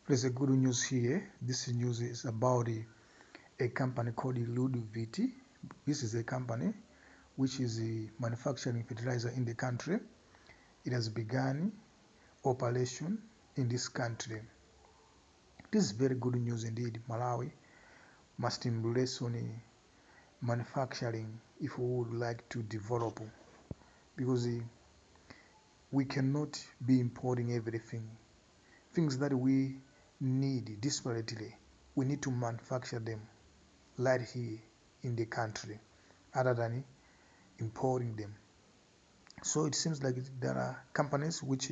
There's a good news here. This news is about a company called Ludwig. This is a company which is manufacturing fertilizer in the country. It has begun operation in this country. This is very good news indeed. Malawi must embrace on manufacturing if we would like to develop, because we cannot be importing everything. Things that we need desperately, we need to manufacture them right here in the country other than importing them. So it seems like there are companies which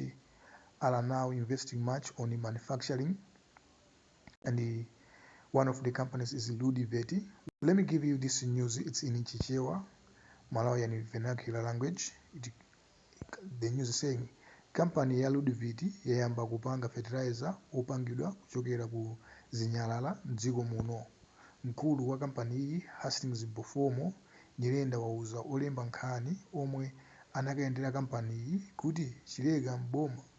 are now investing much on the manufacturing, and one of the companies is Ludiveti. Let me give you this news. It's in Chichewa, Malawian vernacular language. The news is saying kampani ya Ludiveti yayamba kupanga fertilizer opangidwa kuchokera ku zinyalala mdziko muno. Mkulu wa kampani iyi Hastings Bofomo Nyirenda wauza olemba nkhani omwe anakayendera kampani iyi kuti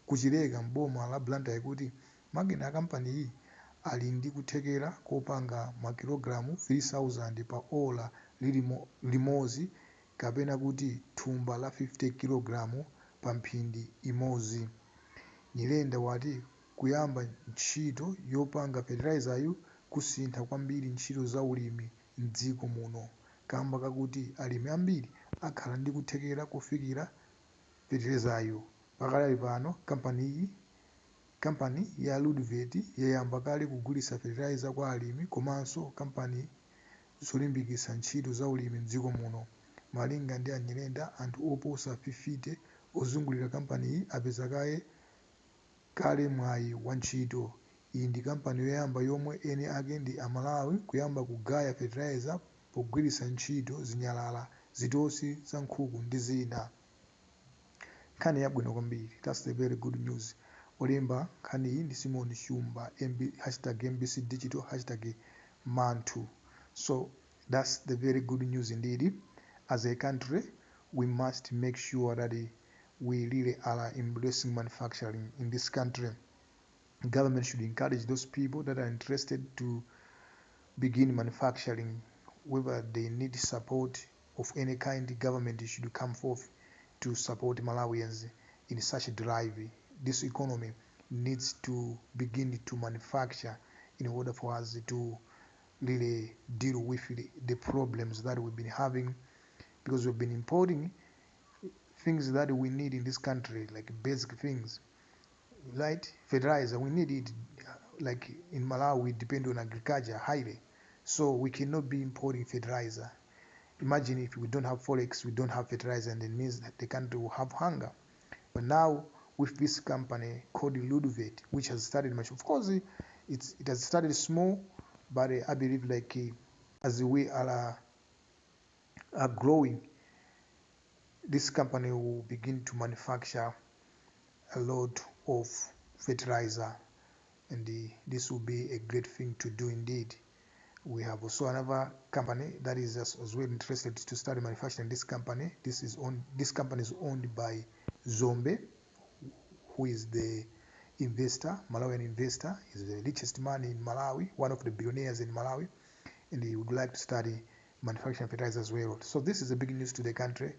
kuchileka mboma la Blantyre kuti makina a kampani iyi ali ndi kuthekera kopanga makilogalamu 3000 pa ola limodzi kapena kuti thumba la 50 kg pa mphindi imodzi. Nyirenda wati kuyamba ntchito yopanga fertilizer kusintha kwambiri ntchito za ulimi mdziko muno, kamba kakuti alimi ambiri akhala ndi kuthekera kufikira fertilizer. Pakali pano kampani ya Ludwig yayamba kale kugulitsa fertilizer kwa alimi komanso kampani zolimbikitsa ntchito za ulimi mdziko muno. Malinga ndi Anyirenda, anthu oposa 50 ozungulira kampani iyi apeza kale mwayi wa ntchito. Iyi ndi kampani yoyamba yomwe eni ake ndi Amalawi kuyamba kugaya fertilizer pogwiritsa ntchito zinyalala, zitosi za nkhuku ndi zina. Nkhani yabwino kwambiri. That's the very good news. Olemba nkhani iyi ndi Simon Shumba, #MBCDigital, #Mantu. So that's the very good news indeed. As a country, we must make sure that we really are embracing manufacturing in this country. The government should encourage those people that are interested to begin manufacturing. Whether they need support of any kind, the government should come forth to support Malawians in such a drive. This economy needs to begin to manufacture in order for us to really deal with the problems that we've been having, because we've been importing things that we need in this country, like basic things, right? Fertilizer, we need it. Like in Malawi, we depend on agriculture highly, so we cannot be importing fertilizer. Imagine if we don't have forex, we don't have fertilizer, and it means that the country will have hunger. But now with this company called Ludwig, which has started much, of course it has started small, but I believe as we are growing, this company will begin to manufacture a lot of fertilizer, and this will be a great thing to do indeed. We have also another company that is as well interested to start manufacturing this company. This company is owned by Zombe, who is the investor, Malawian investor. He's the richest man in Malawi, one of the billionaires in Malawi, and he would like to study manufacturing fertilizer as well. So this is a big news to the country.